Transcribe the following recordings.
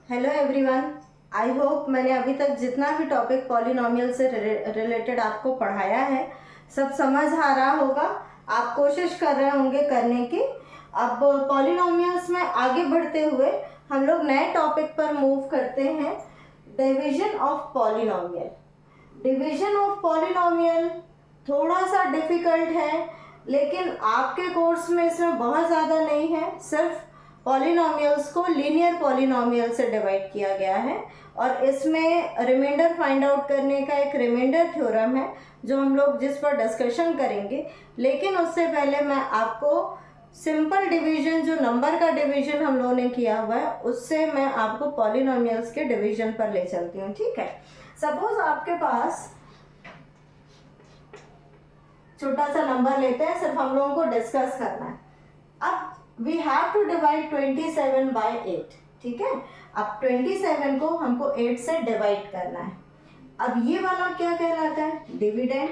Hello everyone. I hope मैंने अभी तक जितना भी टॉपिक पॉलिनोमियल से रिलेटेड आपको पढ़ाया है सब समझ आ रहा होगा। आप कोशिश कर रहे होंगे करने की। अब पॉलिनोमियल्स में आगे बढ़ते हुए हम लोग नए टॉपिक पर मूव करते हैं, division of polynomial. Division of polynomial थोड़ा सा डिफ़िकल्ट है, लेकिन आपके कोर्स में इसमें बहुत ज़्यादा नहीं है। सिर्फ पॉलिनोमियल्स को लीनियर पॉलिनोमियल से डिवाइड किया गया है और इसमें रिमाइंडर फाइंड आउट करने का एक रिमाइंडर थ्योरम है जो हम लोग जिस पर डिस्कशन करेंगे। लेकिन उससे पहले मैं आपको सिंपल डिवीजन, जो नंबर का डिवीजन हम लोगों ने किया हुआ है, उससे मैं आपको पॉलिनोमियल्स के डिवीजन पर ले चलती हूँ। ठीक है, सपोज आपके पास छोटा सा नंबर लेते हैं, सिर्फ हम लोगों को डिस्कस करना है। अब we have to divide 27 by 8। ठीक है, अब 27 को हमको 8 से डिवाइड करना है। अब ये वाला क्या कहलाता है? डिविडेंड।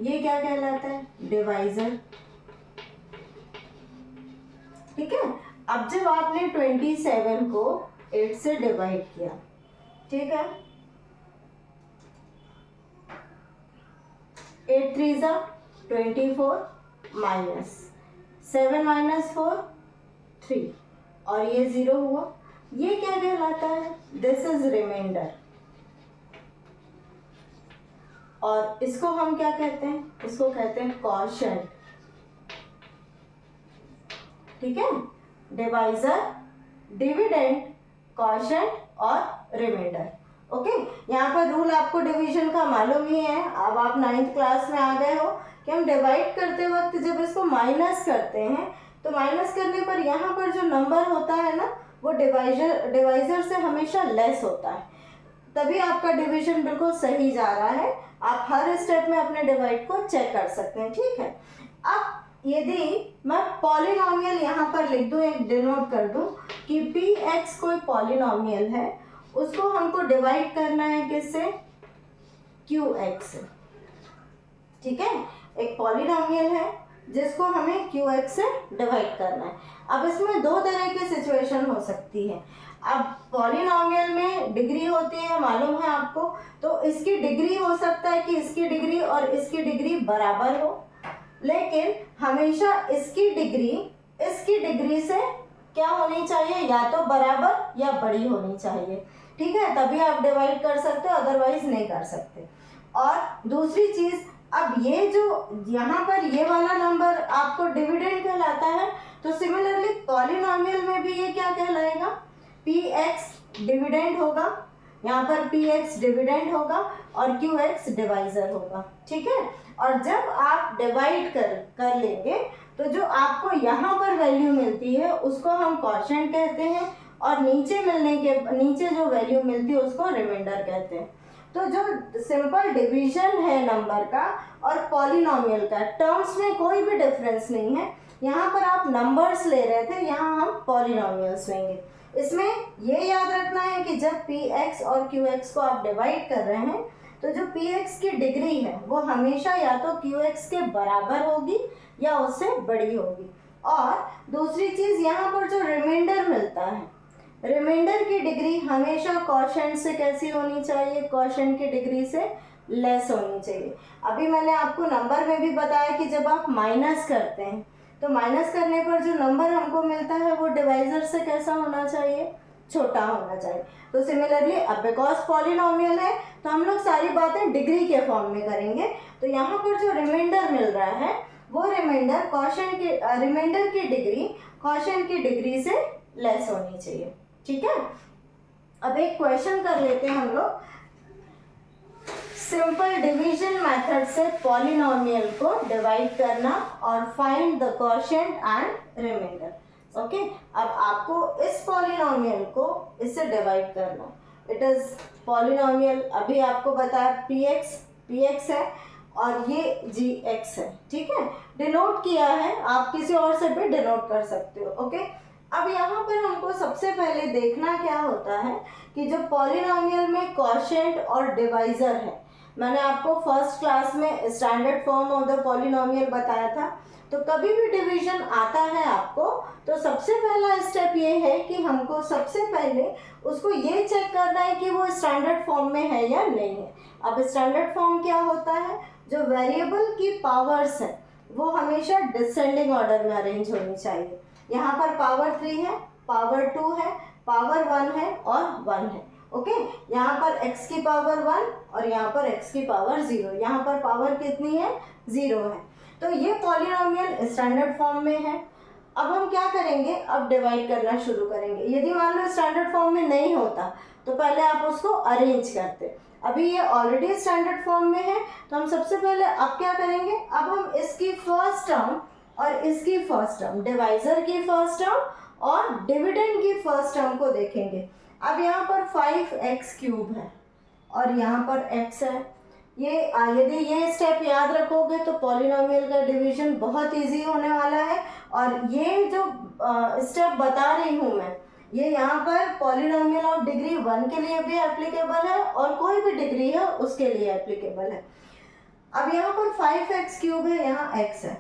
ये क्या कहलाता है? डिवाइजर। ठीक है, अब जब आपने 27 को 8 से डिवाइड किया, ठीक है, 8 3 जा 24 माइनस 7 माइनस 4 3 और ये 0 हुआ। ये क्या कहलाता है? This is remainder. और इसको हम क्या कहते हैं? इसको कहते हैं क्वोशिएंट। ठीक है, डिवाइजर, डिविडेंड, क्वोशिएंट और रिमाइंडर। ओके, यहाँ पर रूल आपको डिवीजन का मालूम ही है। अब आप 9th क्लास में आ गए हो कि हम डिवाइड करते वक्त जब इसको माइनस करते हैं तो माइनस करने पर यहाँ पर जो नंबर होता है ना, वो डिवाइजर से हमेशा लेस होता है, तभी आपका डिवीजन बिल्कुल सही जा रहा है। आप हर स्टेप में अपने डिवाइड को चेक कर सकते हैं। ठीक है, अब यदि मैं पॉलिनोमियल यहाँ पर लिख दूँ, एक डिनोट कर दूँ कि पी एक्स कोई पॉलिनोमियल है, उसको हमको डिवाइड करना है किससे? Q x. ठीक है, एक पॉलिनोमियल है जिसको हमें क्यू एक्स से डिवाइड करना है। अब इसमें दो तरह की सिचुएशन हो सकती है। अब पॉलिनोमियल में डिग्री होती है, मालूम है आपको, तो इसकी डिग्री हो सकता है कि इसकी डिग्री और इसकी डिग्री बराबर हो, लेकिन हमेशा इसकी डिग्री से क्या होनी चाहिए? या तो बराबर या बड़ी होनी चाहिए। ठीक है, तभी आप डिवाइड कर सकते हो, अदरवाइज नहीं कर सकते। और दूसरी चीज, अब ये जो यहाँ पर ये वाला नंबर आपको डिविडेंड कहलाता है, तो सिमिलरली पॉलिनोमियल में भी ये क्या कहलाएगा? पी एक्स डिविडेंड होगा, यहाँ पर पी एक्स डिविडेंड होगा और क्यू एक्स डिवाइजर होगा। ठीक है, और जब आप डिवाइड कर लेंगे तो जो आपको यहाँ पर वैल्यू मिलती है उसको हम क्वोशिएंट कहते हैं, और नीचे जो वैल्यू मिलती है उसको रिमाइंडर कहते हैं। तो जो सिंपल डिवीजन है नंबर का और पॉलिनोमियल का, टर्म्स में कोई भी डिफरेंस नहीं है। यहाँ पर आप नंबर्स ले रहे थे, यहाँ हम पॉलिनोमियल्स लेंगे। इसमें ये याद रखना है कि जब पी एक्स और क्यू एक्स को आप डिवाइड कर रहे हैं तो जो पी एक्स की डिग्री है वो हमेशा या तो क्यू एक्स के बराबर होगी या उससे बड़ी होगी। और दूसरी चीज़, यहाँ पर जो रिमाइंडर मिलता है, रिमाइंडर की डिग्री हमेशा क्वोशिएंट से कैसी होनी चाहिए? क्वोशिएंट की डिग्री से लेस होनी चाहिए। अभी मैंने आपको नंबर में भी बताया कि जब आप माइनस करते हैं तो माइनस करने पर जो नंबर हमको मिलता है वो डिवाइजर से कैसा होना चाहिए? छोटा होना चाहिए। तो सिमिलरली अब बिकॉज पॉलिनोमियल है तो हम लोग सारी बातें डिग्री के फॉर्म में करेंगे। तो यहाँ पर जो रिमाइंडर मिल रहा है वो रिमाइंडर की डिग्री क्वोशिएंट की डिग्री से लेस होनी चाहिए। ठीक है, अब एक क्वेश्चन कर लेते हैं हम लोग। सिंपल डिवीजन मेथड से पॉलिनोमियल को डिवाइड करना और find the quotient and remainder. Okay, अब आपको इस पॉलिनोमियल को इससे डिवाइड करना। इट इज पॉलिनोमियल, अभी आपको बताया पी एक्स है और ये जी एक्स है। ठीक है, डिनोट किया है, आप किसी और से भी डिनोट कर सकते हो। ओके, अब यहाँ पर हमको सबसे पहले देखना क्या होता है कि जो पॉलिनोमियल में क्वोशिएंट और डिवाइजर है, मैंने आपको फर्स्ट क्लास में standard form of the polynomial बताया था, तो कभी भी डिवीजन आता है आपको तो सबसे पहला स्टेप ये है कि हमको सबसे पहले उसको ये चेक करना है कि वो स्टैंडर्ड फॉर्म में है या नहीं है। अब स्टैंडर्ड फॉर्म क्या होता है, जो वेरिएबल की पावर्स है वो हमेशा डिसेंडिंग ऑर्डर में अरेंज होनी चाहिए। यहाँ पर पावर 3 है, पावर 2 है, पावर 1 है और 1 है। ओके, यहाँ पर x की पावर 1 और यहाँ पर x की पावर 0, यहाँ पर पावर कितनी है, 0 है। तो ये पॉलिनोमियल स्टैंडर्ड फॉर्म में है। अब हम क्या करेंगे, अब डिवाइड करना शुरू करेंगे। यदि मान लो स्टैंडर्ड फॉर्म में नहीं होता तो पहले आप उसको अरेंज करते। अभी ये ऑलरेडी स्टैंडर्ड फॉर्म में है तो हम सबसे पहले अब क्या करेंगे, अब हम इसकी फर्स्ट टर्म और इसकी फर्स्ट टर्म, डिवाइजर की फर्स्ट टर्म और डिविडेंड की फर्स्ट टर्म को देखेंगे। अब यहाँ पर 5x³ है और यहाँ पर x है। ये यदि ये स्टेप याद रखोगे तो पॉलिनोमियल का डिवीजन बहुत इजी होने वाला है। और ये जो स्टेप बता रही हूँ मैं, ये यहाँ पर पॉलिनोमियल ऑफ डिग्री 1 के लिए भी एप्लीकेबल है और कोई भी डिग्री है उसके लिए एप्लीकेबल है। अब यहाँ पर 5x³ है, यहाँ x है।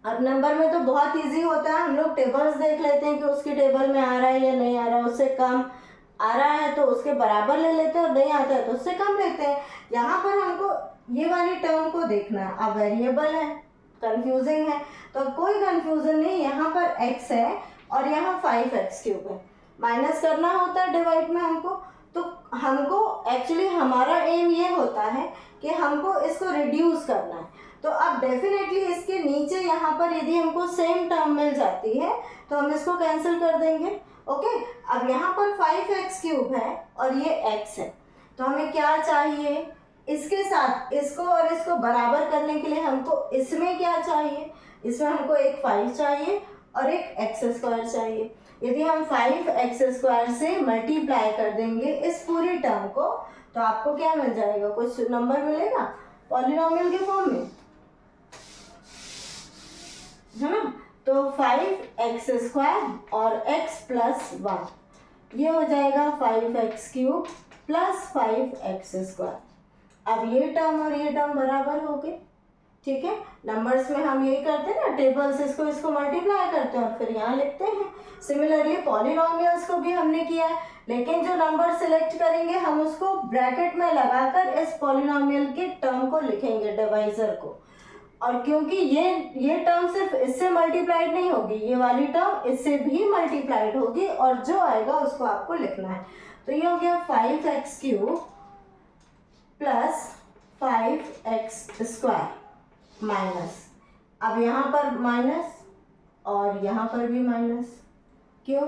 अब नंबर में तो बहुत इजी होता है, हम लोग टेबल्स देख लेते हैं कि उसकी टेबल में आ रहा है या नहीं आ रहा है। उससे कम आ रहा है तो उसके बराबर ले लेते हैं और नहीं आता है तो उससे कम लेते हैं। यहाँ पर हमको ये वाली टर्म को देखना है। अब वेरिएबल है, कंफ्यूजिंग है, तो कोई कंफ्यूजन नहीं। यहाँ पर x है और यहाँ 5x³ है। माइनस करना होता है डिवाइड में हमको, तो हमको एक्चुअली हमारा एम ये होता है कि हमको इसको रिड्यूस करना है। तो अब डेफिनेटली इसके नीचे यहाँ पर यदि हमको सेम टर्म मिल जाती है तो हम इसको कैंसिल कर देंगे। ओके, अब यहाँ पर 5x³ है और ये x है, तो हमें क्या चाहिए, इसके साथ इसको और इसको बराबर करने के लिए हमको इसमें क्या चाहिए, इसमें हमको एक 5 चाहिए और एक x² चाहिए। यदि हम 5x² से मल्टीप्लाई कर देंगे इस पूरी टर्म को तो आपको क्या मिल जाएगा, कुछ नंबर मिलेगा पॉलिनोमियल के फॉर्म में, है ना। तो 5x² और x + 1, ये हो जाएगा 5x³ + 5x²। अब ये टर्म और ये टर्म बराबर हो गए, ठीक है। नंबर्स में हम यही करते हैं ना, टेबल्स इसको मल्टीप्लाई करते हैं और फिर यहाँ लिखते हैं। सिमिलरली पॉलिनोमियल्स को भी हमने किया है, लेकिन जो नंबर सिलेक्ट करेंगे हम उसको ब्रैकेट में लगाकर इस पॉलिनोमियल के टर्म को लिखेंगे, डिवाइजर को। और क्योंकि ये टर्म सिर्फ इससे मल्टीप्लाइड नहीं होगी, ये वाली टर्म इससे भी मल्टीप्लाइड होगी और जो आएगा उसको आपको लिखना है। तो ये हो गया 5x³ + 5x² माइनस, अब यहाँ पर माइनस और यहाँ पर भी माइनस। क्यों,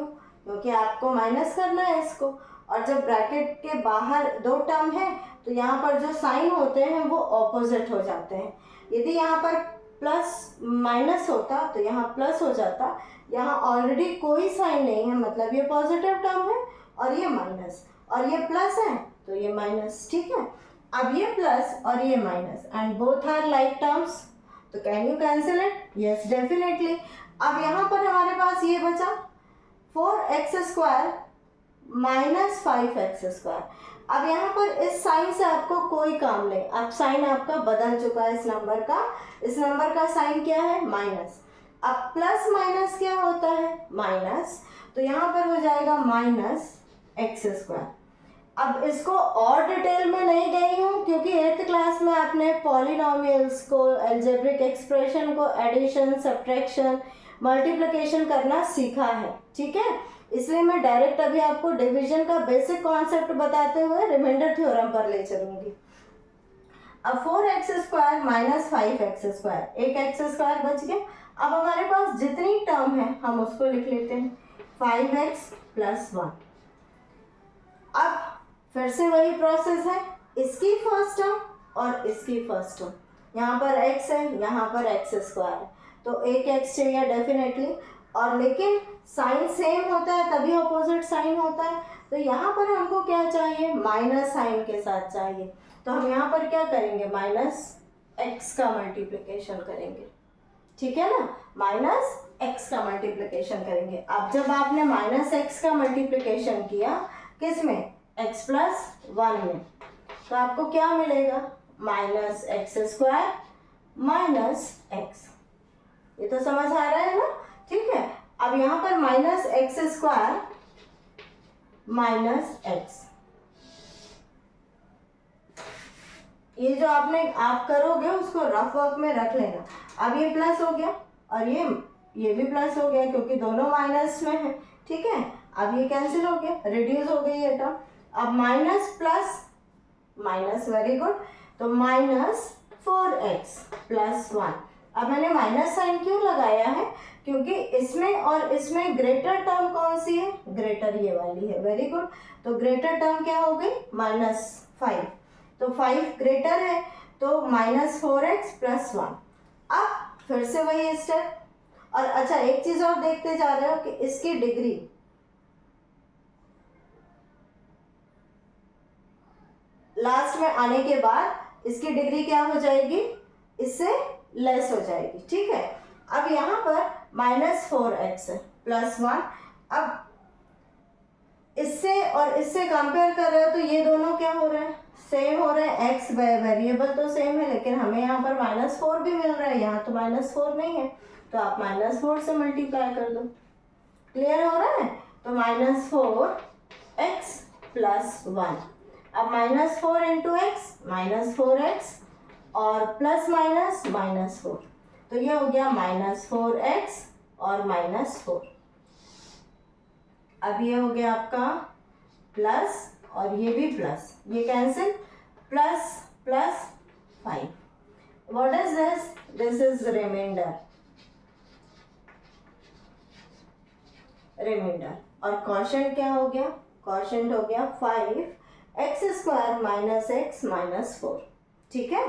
क्योंकि आपको माइनस करना है इसको, और जब ब्रैकेट के बाहर दो टर्म है तो यहाँ पर जो साइन होते हैं वो ऑपोजिट हो जाते हैं। यदि यहाँ पर प्लस माइनस होता तो यहाँ प्लस हो जाता, यहाँ ऑलरेडी कोई साइन नहीं है, मतलब ये पॉजिटिव टर्म है और ये माइनस, और ये प्लस है तो ये माइनस, ठीक है। अब ये प्लस और ये minus and both are like terms, तो can you cancel it, yes definitely. अब यहाँ पर हमारे पास ये बचा 4x² - 5x²। अब यहाँ पर इस साइन से आपको कोई काम नहीं, अब साइन आपका बदल चुका है इस नंबर का साइन क्या है, माइनस। अब प्लस माइनस क्या होता है, माइनस, तो यहाँ पर हो जाएगा -x²। अब इसको और डिटेल में नहीं गई हूँ क्योंकि 8th क्लास में आपने पॉलिनोमियल्स को, अलजेब्रिक एक्सप्रेशन को, एडिशन, सब्ट्रैक्शन, मल्टीप्लिकेशन करना सीखा है, ठीक है। इसलिए मैं डायरेक्ट अभी आपको डिवीजन का बेसिक कॉन्सेप्ट बताते हुए रिमाइंडर थ्योरम पर ले चलूंगी। अब 4x² - 5x², एक x² बच गया। अब हमारे पास जितनी टर्म है हम उसको लिख लेते हैं, 5x + 1। अब फिर से वही प्रोसेस है, इसकी फर्स्ट टर्म और इसकी फर्स्ट टर्म, यहाँ पर x है, यहाँ पर x² है, तो एक x चाहिए डेफिनेटली, और लेकिन साइन सेम होता है तभी अपोजिट साइन होता है। तो यहाँ पर हमको क्या चाहिए, माइनस साइन के साथ चाहिए, तो हम यहाँ पर क्या करेंगे, -x का मल्टीप्लिकेशन करेंगे, ठीक है ना, -x का मल्टीप्लिकेशन करेंगे। अब जब आपने -x का मल्टीप्लिकेशन किया किस में, x + 1 में, तो आपको क्या मिलेगा, -x² - x। ये तो समझ आ रहा है ना, ठीक है। अब यहाँ पर minus x square minus x, ये जो आप करोगे उसको रफ वर्क में रख लेना। अब ये प्लस हो गया और ये भी प्लस हो गया क्योंकि दोनों माइनस में है, ठीक है। अब ये कैंसिल हो गया, रिड्यूस हो गई ये टर्म। अब minus plus minus, very good, तो माइनस 4x प्लस 1। अब मैंने माइनस साइन क्यों लगाया है, क्योंकि इसमें और इसमें ग्रेटर टर्म कौन सी है, ग्रेटर ये वाली है, वेरी गुड। तो ग्रेटर टर्म क्या हो गई, -5, तो 5 ग्रेटर है तो -4x प्लस 1। अब फिर से वही स्टेप, और अच्छा एक चीज और देखते जा रहे हो कि इसकी डिग्री लास्ट में आने के बाद इसकी डिग्री क्या हो जाएगी, इससे लेस हो जाएगी, ठीक है। अब यहाँ पर -4x प्लस 1, अब इससे और इससे कंपेयर कर रहे हो तो ये दोनों क्या हो रहे हैं, सेम हो रहे हैं। x वेरिएबल तो सेम है लेकिन हमें यहाँ पर -4 भी मिल रहा है, यहाँ तो -4 नहीं है, तो आप -4 से मल्टीप्लाई कर दो। क्लियर हो रहा है, तो -4x प्लस 1। अब -4 इंटू एक्स -4x और प्लस माइनस -4, तो ये हो गया -4x और -4। अब ये हो गया आपका प्लस और ये भी प्लस, ये cancel, plus plus 5। What is this, this is remainder, और क्वोशंट क्या हो गया, क्वोशंट हो गया 5x² माइनस x माइनस 4, ठीक है।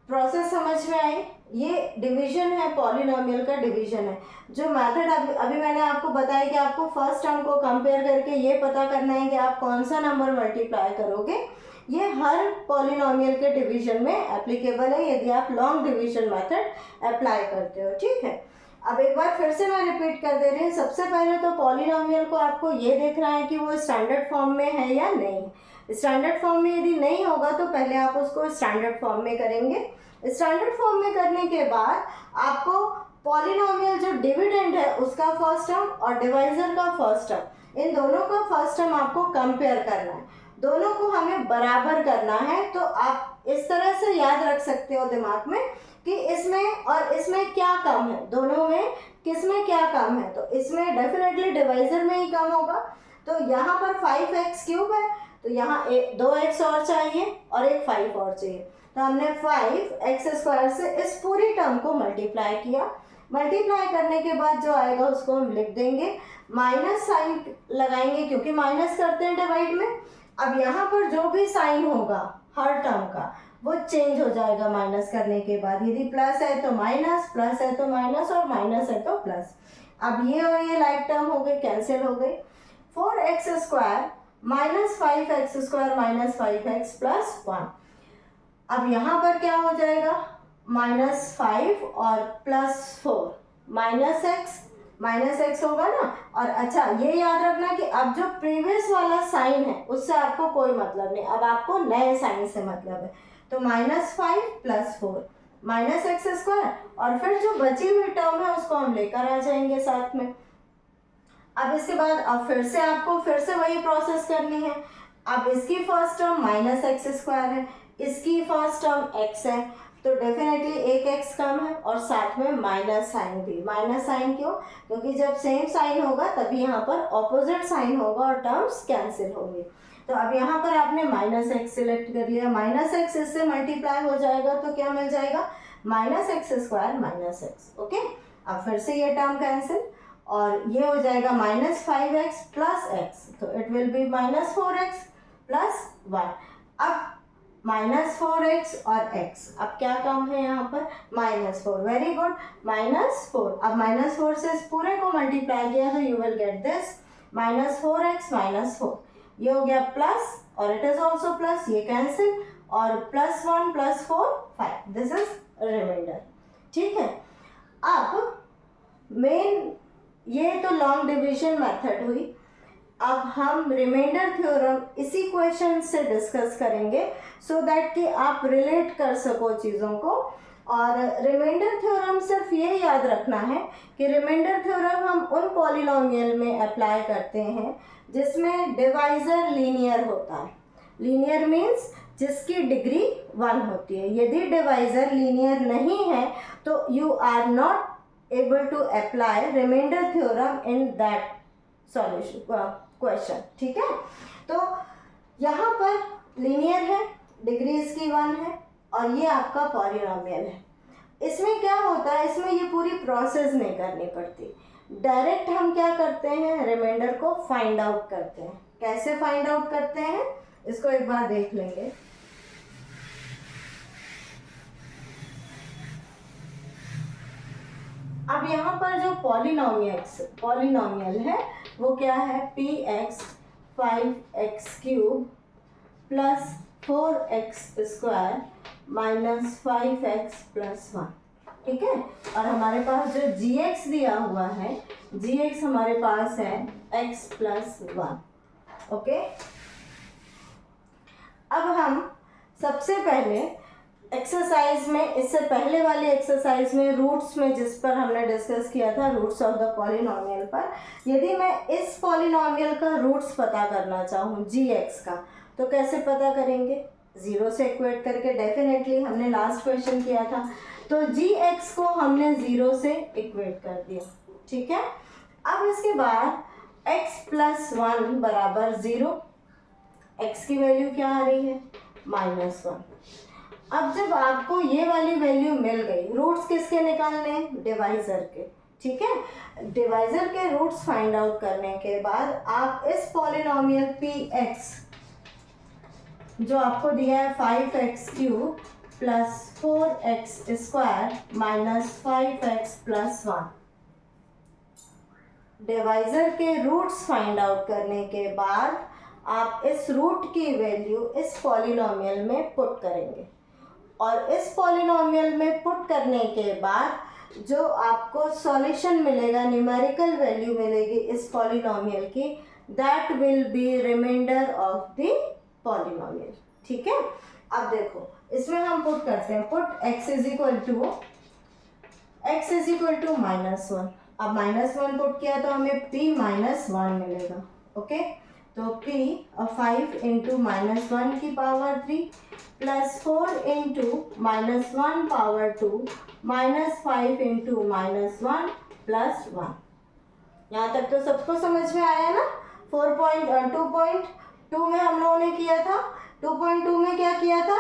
प्रोसेस समझ में आई, ये डिवीजन है, पॉलिनोमियल का डिवीजन है। जो मेथड अभी मैंने आपको बताया कि आपको फर्स्ट टर्म को कंपेयर करके ये पता करना है कि आप कौन सा नंबर मल्टीप्लाई करोगे, ये हर पॉलिनोमियल के डिवीजन में एप्लीकेबल है यदि आप लॉन्ग डिवीजन मेथड अप्लाई करते हो, ठीक है। अब एक बार फिर से मैं रिपीट कर दे रही हूँ। सबसे पहले तो पॉलिनोमियल को आपको ये देखना है कि वो स्टैंडर्ड फॉर्म में है या नहीं। स्टैंडर्ड फॉर्म में यदि नहीं होगा तो पहले आप उसको स्टैंडर्ड फॉर्म में करेंगे। स्टैंडर्ड फॉर्म में करने के बाद आपको पॉलिनोमियल जो डिविडेंड है उसका फर्स्ट टर्म और डिवाइजर का फर्स्ट टर्म, इन दोनों का फर्स्ट टर्म आपको कंपेयर करना है, दोनों को हमें बराबर करना है। तो आप इस तरह से याद रख सकते हो दिमाग में कि इसमें और इसमें क्या कम है, दोनों में किस में क्या कम है, तो इसमें डेफिनेटली डिवाइजर में ही कम होगा। तो यहाँ पर 5x³ है तो यहाँ 2x और चाहिए और एक 5 और चाहिए, तो हमने 5x² से इस पूरी टर्म को मल्टीप्लाई किया। मल्टीप्लाई करने के बाद जो आएगा उसको हम लिख देंगे, माइनस साइन लगाएंगे क्योंकि माइनस करते हैं डिवाइड में। अब यहाँ पर जो भी साइन होगा हर टर्म का वो चेंज हो जाएगा माइनस करने के बाद। यदि प्लस है तो माइनस, प्लस है तो माइनस और माइनस है तो प्लस। अब ये और ये लाइक टर्म हो गई, कैंसिल हो गई। 4x² minus 5x² minus 5x plus 1। अब यहाँ पर क्या हो जाएगा, -5 और +4 माइनस x होगा ना। और अच्छा ये याद रखना कि अब जो प्रीवियस वाला साइन है उससे आपको कोई मतलब नहीं, अब आपको नए साइन से मतलब है। तो -5 + 4 -x² और फिर जो बची हुई टर्म है उसको हम लेकर आ जाएंगे साथ में। अब इसके बाद अब फिर से आपको फिर से वही प्रोसेस करनी है। अब इसकी फर्स्ट टर्म -x² है, इसकी फर्स्ट टर्म x है, तो डेफिनेटली एक x कम है और साथ में माइनस साइन भी। माइनस साइन क्यों, क्योंकि जब सेम साइन होगा तभी यहाँ पर ऑपोजिट साइन होगा और टर्म्स कैंसिल होंगे। तो अब यहाँ पर आपने -x सिलेक्ट कर लिया, -x इससे मल्टीप्लाई हो जाएगा तो क्या मिल जाएगा, -x² -x। ओके, अब फिर से ये टर्म कैंसिल और ये हो जाएगा -5x + x, तो इट विल बी -4x + 1। अब -4x और x, अब क्या कम है यहाँ पर, -4, वेरी गुड, -4। अब -4 से इस पूरे को मल्टीप्लाई किया तो you will get this -4x -4, ये हो गया प्लस और इट इज ऑल्सो प्लस, ये कैंसिल और +1 + 4 5, दिस इज रिमाइंडर, ठीक है। अब मेन ये तो लॉन्ग डिवीजन मेथड हुई। अब हम रिमाइंडर थ्योरम इसी क्वेश्चन से डिस्कस करेंगे सो दैट कि आप रिलेट कर सको चीज़ों को। और रिमाइंडर थ्योरम सिर्फ ये याद रखना है कि रिमाइंडर थ्योरम हम उन पॉलिनोमियल में अप्लाई करते हैं जिसमें डिवाइज़र लीनियर होता है। लीनियर मीन्स जिसकी डिग्री 1 होती है। यदि डिवाइज़र लीनियर नहीं है तो you are not able to apply remainder theorem in that solution question. ठीक है, तो यहाँ पर लीनियर है, डिग्री इसकी 1 है और ये आपका पॉलिनोमियल है। इसमें क्या होता है, इसमें ये पूरी प्रोसेस नहीं करनी पड़ती, डायरेक्ट हम क्या करते हैं, रिमाइंडर को फाइंड आउट करते हैं। कैसे फाइंड आउट करते हैं इसको एक बार देख लेंगे। अब यहाँ पर जो पॉलिनोमियल है वो क्या है, px 5x³ plus 4x² minus 5x plus 1। ठीक है, और हमारे पास जो gx दिया हुआ है, gx हमारे पास है x प्लस 1। ओके, अब हम सबसे पहले एक्सरसाइज में, इससे पहले वाली एक्सरसाइज में रूट्स में जिस पर हमने डिस्कस किया था, रूट्स ऑफ द पॉलिनोमियल पर, यदि मैं इस पॉलिनोमियल का रूट्स पता करना चाहूँ gx का, तो कैसे पता करेंगे, 0 से इक्वेट करके। डेफिनेटली हमने लास्ट क्वेश्चन किया था, तो gx को हमने 0 से इक्वेट कर दिया। ठीक है, अब इसके बाद x प्लस 1 बराबर 0, x की वैल्यू क्या आ रही है, -1। अब जब आपको ये वाली वैल्यू मिल गई, रूट्स किसके निकालने हैं, डिवाइज़र के। ठीक है, डिवाइज़र के रूट्स फाइंड आउट करने के बाद आप इस पॉलिनोमियल px जो आपको दिया है 5x³ plus 4x² minus 5x plus 1, divisor के रूट्स फाइंड आउट करने के बाद आप इस रूट की वैल्यू इस पॉलिनोमियल में पुट करेंगे, और इस पॉलिनोमियल में पुट करने के बाद जो आपको सॉल्यूशन मिलेगा, न्यूमेरिकल वैल्यू मिलेगी इस पॉलिनोमियल की, that will be remainder of the polynomial. ठीक है, अब देखो इसमें हम पुट करते हैं, put x is equal to -1। अब -1 पुट किया तो हमें p -1 मिलेगा। ओके, तो p 5 इंटू -1 की power 3 plus 4 into -1 power 2 minus 5 into -1 plus 1। यहाँ तक तो सबको समझ में आया ना। 2.2 में हम लोगों ने किया था, 2.2 में क्या किया था,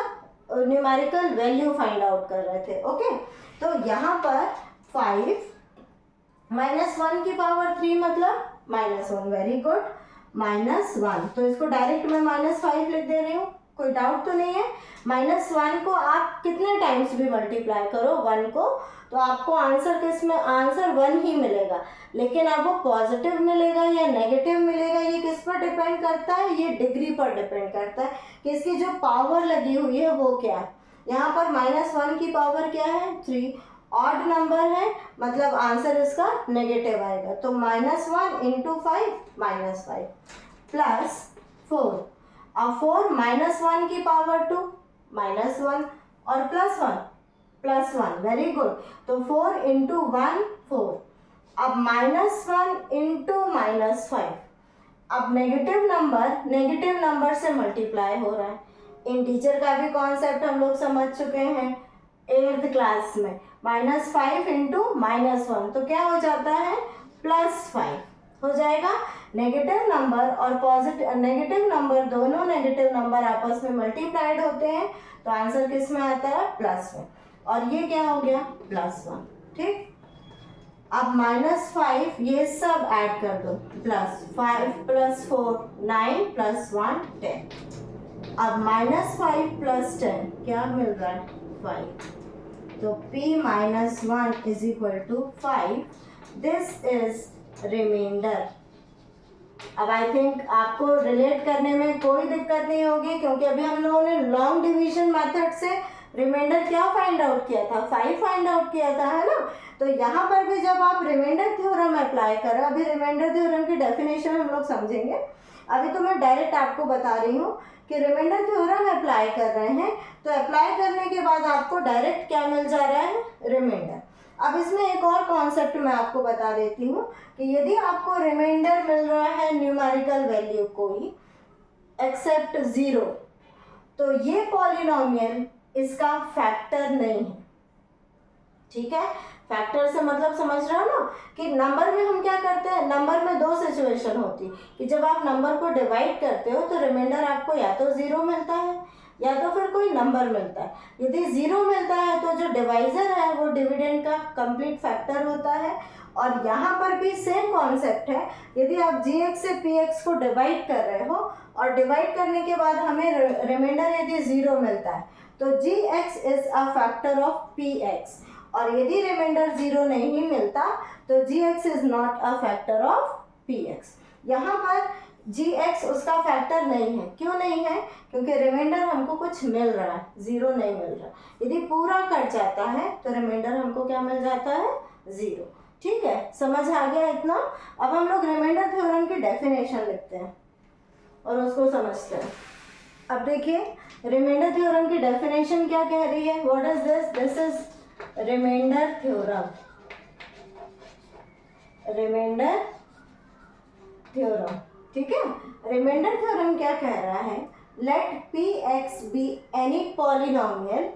न्यूमेरिकल वैल्यू फाइंड आउट कर रहे थे। ओके, तो यहाँ पर 5 -1 की पावर 3 मतलब -1, वेरी गुड, -1, तो इसको डायरेक्ट मैं -5 लिख दे रही हूँ, कोई डाउट तो नहीं है। -1 को आप कितने टाइम्स भी मल्टीप्लाई करो 1 को, तो आपको आंसर किस में, आंसर 1 ही मिलेगा। लेकिन अब वो पॉजिटिव मिलेगा या नेगेटिव मिलेगा, ये किस पर डिपेंड करता है, ये डिग्री पर डिपेंड करता है कि इसकी जो पावर लगी हुई है वो क्या है। यहाँ पर -1 की पावर क्या है, 3, ऑड नंबर है मतलब आंसर इसका नेगेटिव आएगा, तो -1 इंटू 5 -5 प्लस 4। अब 4 -1 की पावर 2 -1 और +1 वेरी गुड, तो 4 इंटू 1 4। अब -1 इंटू -5, अब नेगेटिव नंबर से मल्टीप्लाई हो रहा है। इंटीजर का भी कॉन्सेप्ट हम लोग समझ चुके हैं 8th क्लास में। -5 इंटू -1 तो क्या हो जाता है, +5 हो जाएगा। नेगेटिव नंबर और पॉजिटिव नेगेटिव नंबर, दोनों नेगेटिव नंबर आपस में मल्टीप्लाइड होते हैं तो आंसर किस में आता है, प्लस में, और ये क्या हो गया, +1। ठीक, अब -5 ये सब ऐड कर दो, +5 + 4 9 + 1 10। अब -5 + 10 क्या मिल रहा है, 5, तो p -1 is equal to 5। This is remainder. अब आई थिंक आपको रिलेट करने में कोई दिक्कत नहीं होगी, क्योंकि अभी हम लोगों ने लॉन्ग डिवीजन मेथड से रिमाइंडर क्या फाइंड आउट किया था, 5 फाइंड आउट किया था, है ना। तो यहाँ पर भी जब आप रिमाइंडर थ्योरम अप्लाई करें, अभी रिमाइंडर थ्योरम की डेफिनेशन हम लोग समझेंगे, अभी तो मैं डायरेक्ट आपको बता रही हूँ कि रिमाइंडर थ्योरम अप्लाई कर रहे हैं, तो अप्लाई करने के बाद आपको डायरेक्ट क्या मिल जा रहा है, रिमाइंडर। अब इसमें एक और कॉन्सेप्ट मैं आपको बता देती हूँ कि यदि आपको रिमाइंडर मिल रहा है न्यूमेरिकल वैल्यू कोई एक्सेप्ट 0, तो ये पॉलिनोमियल इसका फैक्टर नहीं है। ठीक है, फैक्टर से मतलब समझ रहे हो ना कि नंबर में हम क्या करते हैं, नंबर में दो सिचुएशन होती कि जब आप नंबर को डिवाइड करते हो तो रिमाइंडर आपको या तो 0 मिलता है या तो फिर कोई नंबर मिलता है। यदि 0 मिलता है तो जो डिवाइजर है वो डिविडेंड का कंप्लीट फैक्टर होता है। और यहाँ पर भी सेम कॉन्सेप्ट है, यदि आप gx से px को डिवाइड कर रहे हो और डिवाइड करने के बाद हमें रिमाइंडर यदि 0 मिलता है तो gx is a factor of px, और यदि रिमाइंडर 0 नहीं मिलता तो gx is not a factor of px। यहाँ पर gx उसका फैक्टर नहीं है। क्यों नहीं है? क्योंकि रिमाइंडर हमको कुछ मिल रहा है, 0 नहीं मिल रहा। यदि पूरा कट जाता है तो रिमाइंडर हमको क्या मिल जाता है, 0। ठीक है, समझ आ गया इतना। अब हम लोग रिमाइंडर थ्योरम की डेफिनेशन लिखते हैं और उसको समझते हैं। अब देखिए रिमाइंडर थ्योरम की डेफिनेशन क्या कह रही है, what is this, this is remainder theorem. Remainder theorem, ठीक है। रिमाइंडर थ्योरम क्या कह रहा है, let px be any polynomial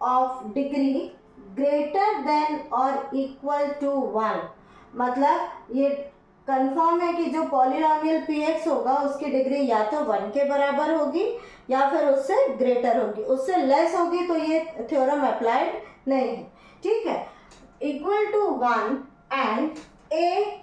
of degree greater than और इक्वल टू 1। मतलब ये कंफर्म है कि जो पॉलिनोमियल px होगा उसकी डिग्री या तो 1 के बराबर होगी या फिर उससे ग्रेटर होगी, उससे लेस होगी तो ये थ्योरम अप्लाइड नहीं है। ठीक है, equal to 1 and a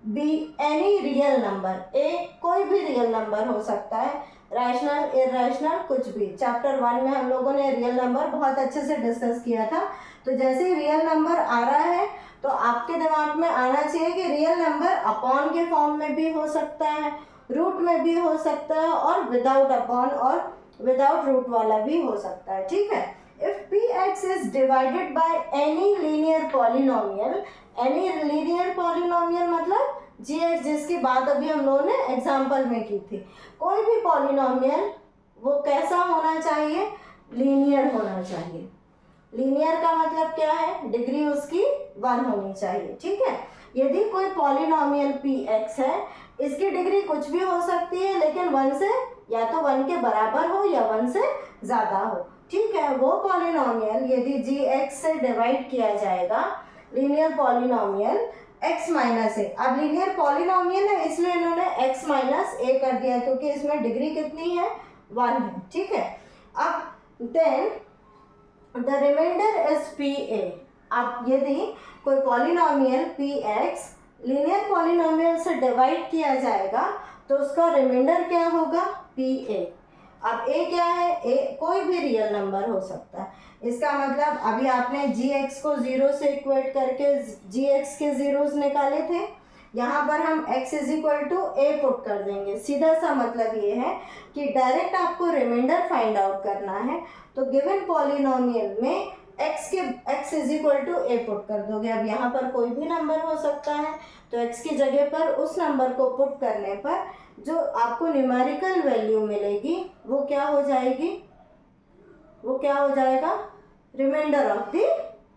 B any real number, A कोई भी रियल नंबर हो सकता है, रैशनल इरैशनल कुछ भी। चैप्टर 1 में हम लोगों ने रियल नंबर बहुत अच्छे से डिस्कस किया था। तो जैसे ही रियल नंबर आ रहा है तो आपके दिमाग में आना चाहिए कि रियल नंबर अपॉन के फॉर्म में भी हो सकता है, रूट में भी हो सकता है और विदाउट अपॉन और विदाउट रूट वाला भी हो सकता है। ठीक है, if px is divided by any linear polynomial, any linear polynomial मतलब gx, जिसकी बात अभी हम लोगों ने एग्जाम्पल में की थी, कोई भी पॉलिनोमियल वो कैसा होना चाहिए, लीनियर होना चाहिए। लीनियर का मतलब क्या है, डिग्री उसकी 1 होनी चाहिए। ठीक है, यदि कोई पॉलिनोमियल px है, इसकी डिग्री कुछ भी हो सकती है लेकिन 1 से या तो 1 के बराबर हो या 1 से ज़्यादा हो। ठीक है, वो पॉलिनोमियल यदि gx से डिवाइड किया जाएगा, लीनियर पॉलिनोमियल x माइनस ए। अब लीनियर पॉलिनोमियल है इसलिए इन्होंने x माइनस ए कर दिया क्योंकि इसमें डिग्री कितनी है, 1 है। ठीक है, अब then the remainder is pa। अब यदि कोई पॉलिनोमियल px लीनियर पॉलिनोमियल से डिवाइड किया जाएगा तो उसका रिमाइंडर क्या होगा, pa। अब a क्या है, a कोई भी रियल नंबर हो सकता है। इसका मतलब अभी आपने gx को 0 से इक्वेट करके gx के जीरोस निकाले थे, यहाँ पर हम x is equal to a put कर देंगे। सीधा सा मतलब ये है कि डायरेक्ट आपको रिमाइंडर फाइंड आउट करना है तो गिवन पॉलिनोमियल में x is equal to a put कर दोगे। अब यहाँ पर कोई भी नंबर हो सकता है तो x की जगह पर उस नंबर को पुट करने पर जो आपको न्यूमेरिकल वैल्यू मिलेगी वो क्या हो जाएगी, वो क्या हो जाएगा, रिमाइंडर ऑफ द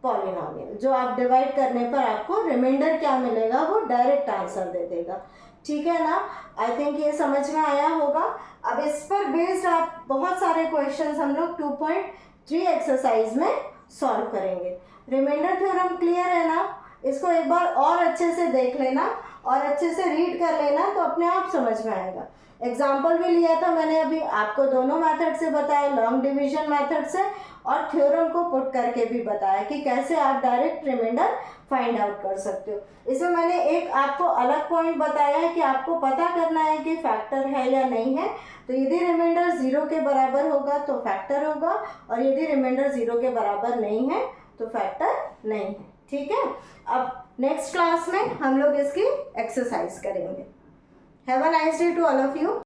पॉलिनोमियल। जो आप डिवाइड करने पर आपको रिमाइंडर क्या मिलेगा वो डायरेक्ट आंसर दे देगा। ठीक है ना, आई थिंक ये समझ में आया होगा। अब इस पर बेस्ड आप बहुत सारे क्वेश्चंस हम लोग 2.3 एक्सरसाइज में सॉल्व करेंगे। रिमाइंडर थ्योरम क्लियर है ना, इसको एक बार और अच्छे से देख लेना और अच्छे से रीड कर लेना तो अपने आप समझ में आएगा। एग्जाम्पल भी लिया था मैंने अभी आपको, दोनों मेथड से बताया, लॉन्ग डिवीजन मेथड से और थ्योरम को पुट करके भी बताया कि कैसे आप डायरेक्ट रिमाइंडर फाइंड आउट कर सकते हो। इसमें मैंने एक आपको अलग पॉइंट बताया है कि आपको पता करना है कि फैक्टर है या नहीं है। तो यदि रिमाइंडर 0 के बराबर होगा तो फैक्टर होगा और यदि रिमाइंडर 0 के बराबर नहीं है तो फैक्टर नहीं है। ठीक है, अब नेक्स्ट क्लास में हम लोग इसकी एक्सरसाइज करेंगे। Have a nice day to all of you.